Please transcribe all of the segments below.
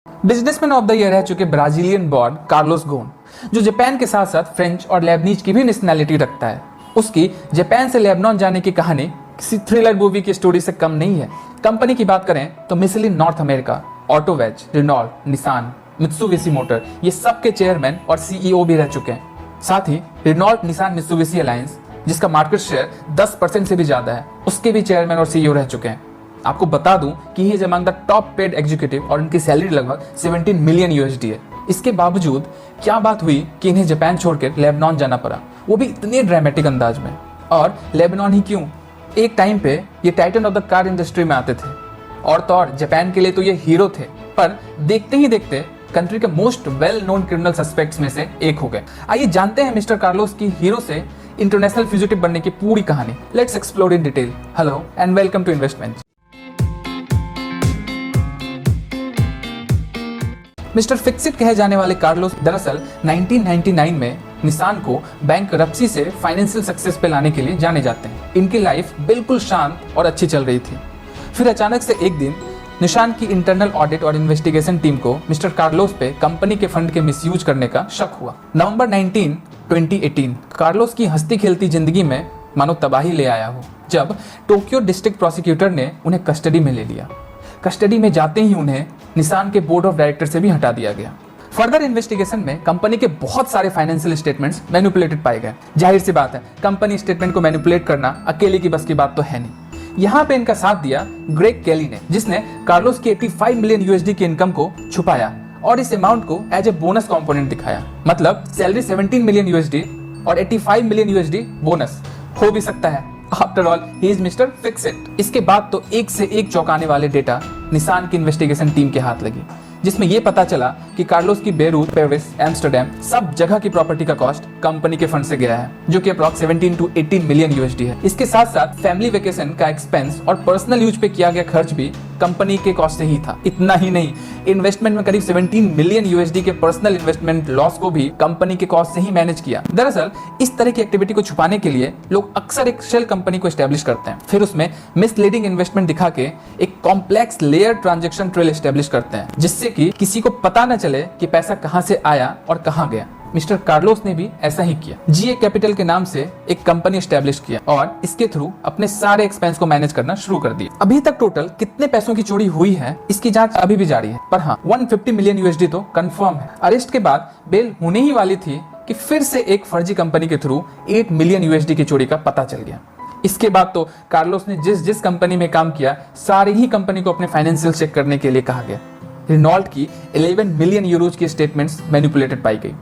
Businessman of the year रह चुके Brazilian born Carlos गोन, जो जापान के साथ साथ फ्रेंच और लेबनीज की भी नेशनैलिटी रखता है। उसकी जापान से लेबनान जाने की कहानी किसी थ्रिलर मूवी की स्टोरी से कम नहीं है। कंपनी की बात करें तो Michelin North America, Autoways, Renault, Nissan, Mitsubishi Motor, ये सब के चेयरमैन और सीईओ भी रह चुके हैं। साथ ही रेनॉल्ट निसान मित्सुबिशी अलायंस, जिसका मार्केट शेयर 10% से भी ज्यादा है, उसके भी चेयरमैन और सीईओ रह चुके हैं। आपको बता दूं कि he is among the top paid executive और उनकी सैलरी लगभग 17 मिलियन यूएसडी है। इसके बावजूद क्या बात हुई कि इन्हें जापान छोड़कर लेबनान जाना पड़ा, वो भी इतने ड्रामेटिक अंदाज में। और लेबनान ही क्यों, एक टाइम पे ये Titan of the car industry में आते थे और तो और जापान के लिए तो ये हीरो थे, पर देखते ही देखते कंट्री के most well known criminal suspects में से एक हो गए। आइए जानते हैं मिस्टर कार्लोस की हीरो से इंटरनेशनल फ्यूजिटिव बनने की पूरी कहानी। Let's explore in detail. Hello and welcome to investment. Mister Fixit कहे जाने वाले कार्लोस दरअसल 1999 में निसान को बैंकरप्सी से फाइनेंशियल सक्सेस पे लाने के लिए जाने जाते हैं। इनकी लाइफ बिल्कुल शांत और अच्छी चल रही थी। फिर अचानक से एक दिन निशान की इंटरनल ऑडिट और इन्वेस्टिगेशन टीम को मिस्टर कार्लोस पे कंपनी के फंड के मिसयूज करने का शक हुआ। नवंबर 19, 2018 कार्लोस की हंसती खेलती जिंदगी में मानो तबाही ले आया हो, जब टोक्यो डिस्ट्रिक्ट प्रोसिक्यूटर ने उन्हें कस्टडी में ले लिया। कस्टडी में जाते ही उन्हें निसान के बोर्ड ऑफ डायरेक्टर से भी हटा दिया गया। फर्दर इन्वेस्टिगेशन में कंपनी के बहुत सारे फाइनेंशियल स्टेटमेंट्स मैनिपुलेटेड पाए गए। जाहिर सी बात है, कंपनी स्टेटमेंट को मैनिपुलेट करना अकेले की बस की बात तो है नहीं। यहाँ पे इनका साथ दिया ग्रेग केली ने, जिसने कार्लोस की 85 मिलियन यूएसडी की इनकम को छुपाया और इस अमाउंट को एज ए बोनस कंपोनेंट दिखाया। मतलब सैलरी 17 मिलियन यूएसडी और 85 मिलियन यूएसडी बोनस हो भी सकता है। After all he is mister Fixit. इसके बाद तो एक से एक चौंकाने वाले डेटा निसान की इन्वेस्टिगेशन टीम के हाथ लगी, जिसमें यह पता चला कि कार्लोस की बेरूत, पेरिस, एम्स्टर्डम सब जगह की प्रॉपर्टी का कॉस्ट कंपनी के फंड से गया है, जो कि अप्रॉक्स 17 to 18 मिलियन यूएसडी है। इसके साथ साथ फैमिली वेकेशन का एक्सपेंस और पर्सनल यूज पे किया गया खर्च भी कंपनी के कॉस्ट से ही था। इतना ही नहीं, इन्वेस्टमेंट में करीब 17 मिलियन यूएसडी के पर्सनल इन्वेस्टमेंट लॉस को भी कंपनी के कॉस्ट से ही मैनेज किया। दरअसल इस तरह की एक्टिविटी को छुपाने के लिए लोग अक्सर एक शेल कंपनी को एस्टेब्लिश करते हैं, फिर उसमें मिसलीडिंग इन्वेस्टमेंट दिखा के एक complex layer transaction trail establish करते हैं, जिससे कि किसी को पता न चले कि पैसा कहां से आया और कहां गया। मिस्टर कार्लोस ने भी ऐसा ही किया। जीए कैपिटल के नाम से एक कंपनी एस्टेब्लिश किया और इसके थ्रू अपने सारे एक्सपेंस को मैनेज करना शुरू कर दिया। अभी तक टोटल कितने पैसों की चोरी हुई है, इसकी जांच अभी भी जारी है, पर हाँ 150 मिलियन यूएसडी तो कंफर्म है। अरेस्ट के बाद बेल होने ही वाली थी कि फिर से एक फर्जी कंपनी के थ्रू 8 मिलियन यूएसडी की चोरी का पता चल गया। इसके बाद तो कार्लोस ने जिस जिस कंपनी में काम किया, सारी ही कंपनी को अपने फाइनेंशियल चेक करने के लिए कहा गया। रेनॉल्ट की 11 मिलियन यूरोज की स्टेटमेंट्स मैनिपुलेटेड पाई गई।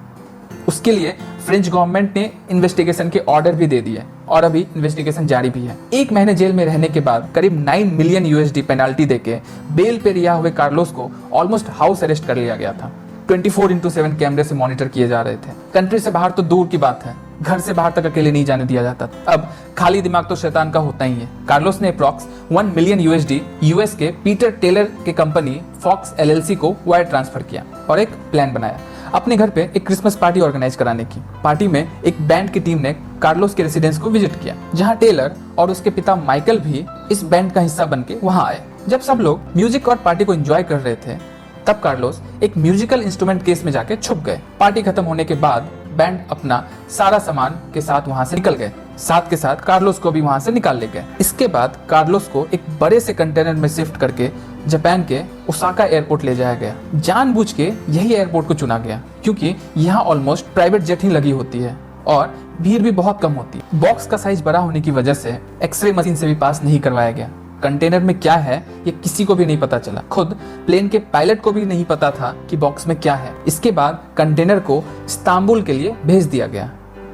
उसके लिए फ्रेंच गवर्नमेंट ने इन्वेस्टिगेशन के ऑर्डर भी दे दिए और अभी इन्वेस्टिगेशन जारी भी है। 1 महीने जेल में रहने के बाद करीब 9 मिलियन यूएसडी पेनाल्टी देके बेल पे रिहा हुए कार्लोस को ऑलमोस्ट हाउस अरेस्ट कर लिया गया था। 24/7 कैमरे से मॉनिटर किए जा रहे थे। कंट्री से बाहर तो दूर की बात है, घर से बाहर तक अकेले नहीं जाने दिया जाता। अब खाली दिमाग तो शैतान का होता ही है। कार्लोस ने अप्रॉक्स 1 मिलियन यूएसडी यूएस के पीटर टेलर के कंपनी फॉक्स एलएलसी को वायर ट्रांसफर किया और एक प्लान बनाया अपने घर पे एक क्रिसमस पार्टी ऑर्गेनाइज कराने की। पार्टी में एक बैंड की टीम ने कार्लोस के रेसिडेंस को विजिट किया, जहां टेलर और उसके पिता माइकल भी इस बैंड का हिस्सा बनके वहां आए। जब सब लोग म्यूजिक और पार्टी को एंजॉय कर रहे थे, तब कार्लोस एक म्यूजिकल इंस्ट्रूमेंट केस में जाके छुप गए। पार्टी खत्म होने के बाद बैंड अपना सारा सामान के साथ वहां से निकल गए, साथ के साथ कार्लोस को भी वहां से निकाल ले गए। इसके बाद कार्लोस को एक बड़े से कंटेनर में शिफ्ट करके जापान के ओसाका एयरपोर्ट ले जाया गया। जानबूझ के यही एयरपोर्ट को चुना गया, क्योंकि यहाँ ऑलमोस्ट प्राइवेट जेट ही लगी होती है और भीड़ भी बहुत कम होती है। बॉक्स का साइज बड़ा होने की वजह से एक्सरे मशीन से भी पास नहीं करवाया गया। कंटेनर में क्या है ये किसी को भी नहीं पता चला, खुद प्लेन के पायलट को भी नहीं पता था कि बॉक्स में क्या है। इसके बाद कंटेनर को इस्तांबुल के लिए भेज दिया गया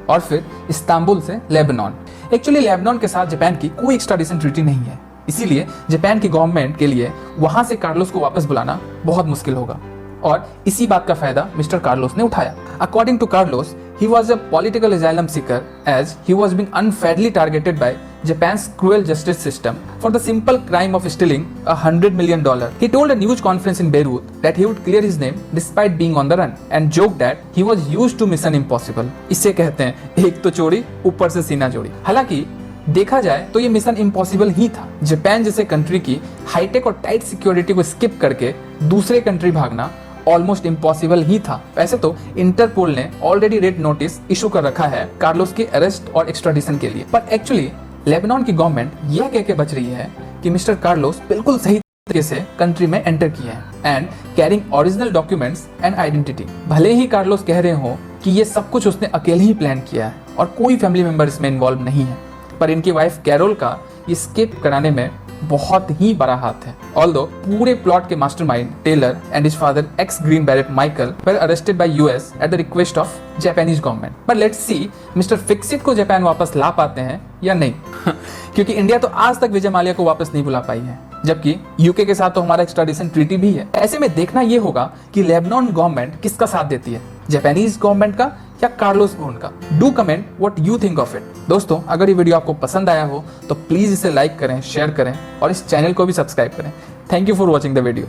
और फिर इस्तांबुल से लेबनान। एक्चुअली लेबनान के साथ जापान की कोई एक्स्ट्राडिशन ट्रीटी नहीं है, इसीलिए जापान की गवर्नमेंट के लिए वहां से कार्लोस को वापस बुलाना बहुत मुश्किल होगा और इसी बात का फायदा मिस्टर कार्लोस ने उठाया। According to Carlos, he was a political asylum seeker as he was being unfairly targeted by Japan's cruel justice system for the simple crime of stealing $100 million. He told a news conference in Beirut that he would clear his name despite being on the run and joked that he was used to mission impossible. इसे कहते हैं एक तो चोरी ऊपर से सीना जोड़ी। हालांकि देखा जाए तो ये मिशन इम्पॉसिबल ही था। जापान जैसे कंट्री की हाईटेक और टाइट सिक्योरिटी को स्किप करके दूसरे कंट्री भागना ऑलमोस्ट इम्पॉसिबल ही था। वैसे तो इंटरपोल ने ऑलरेडी रेड नोटिस इशू कर रखा है कार्लोस के अरेस्ट और एक्स्ट्राडिशन के लिए, पर एक्चुअली लेबनान की गवर्नमेंट यह कह के बच रही है कि मिस्टर कार्लोस बिल्कुल सही तरीके से कंट्री में एंटर किए हैं and carrying original documents and identity. भले ही कार्लोस कह रहे हो कि ये सब कुछ उसने अकेले ही प्लान किया है और कोई फैमिली मेंबर इसमें इन्वॉल्व नहीं है, पर इनकी वाइफ कैरोल का एस्केप कराने में बहुत ही बड़ा हाथ है। ऑल्दो पूरे प्लॉट के mastermind Taylor and his father ex Green Beret Michael were arrested by US at the request of Japanese government. But let's see mister Fixit को जापान वापस ला पाते हैं या नहीं क्योंकि इंडिया तो आज तक विजय माल्या को वापस नहीं बुला पाई है, जबकि यूके के साथ तो हमारा एक्स्ट्राडिशन ट्रीटी भी है। ऐसे में देखना यह होगा कि लेबनान गवर्नमेंट किसका साथ देती है, जापानीज गवर्नमेंट का या कार्लोस गोन का। Do comment what you think of it. दोस्तों, अगर ये वीडियो आपको पसंद आया हो तो प्लीज इसे लाइक करें, शेयर करें और इस चैनल को भी सब्सक्राइब करें। Thank you for watching the video.